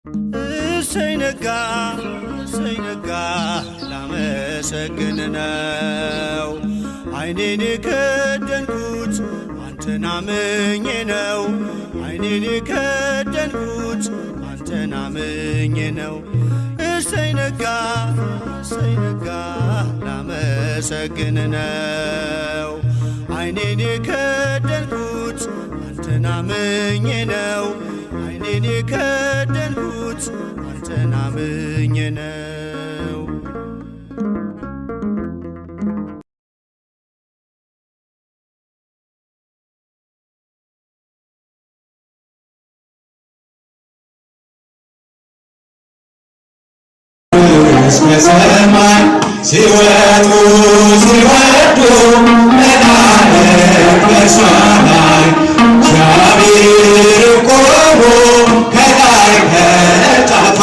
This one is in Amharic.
እሰይ ነጋ ላመሰግን ነው ዓይኔን የከደንኩት አንተን አምኜ ነው ዓይኔን የከደንኩት አንተን አምኜ ነው እሰይ ነጋ ላመሰግን ነው ዓይኔን የከደንኩት አንተን አምኜ ነው ዓይኔን የከደንኩት አንተን አምኜ ነው በሰማይ ሲወጡ ሲወርዱ መላእክት በእርሷ ላይ እግዚአብሔር ቆሞ ከላይ ከጫፏ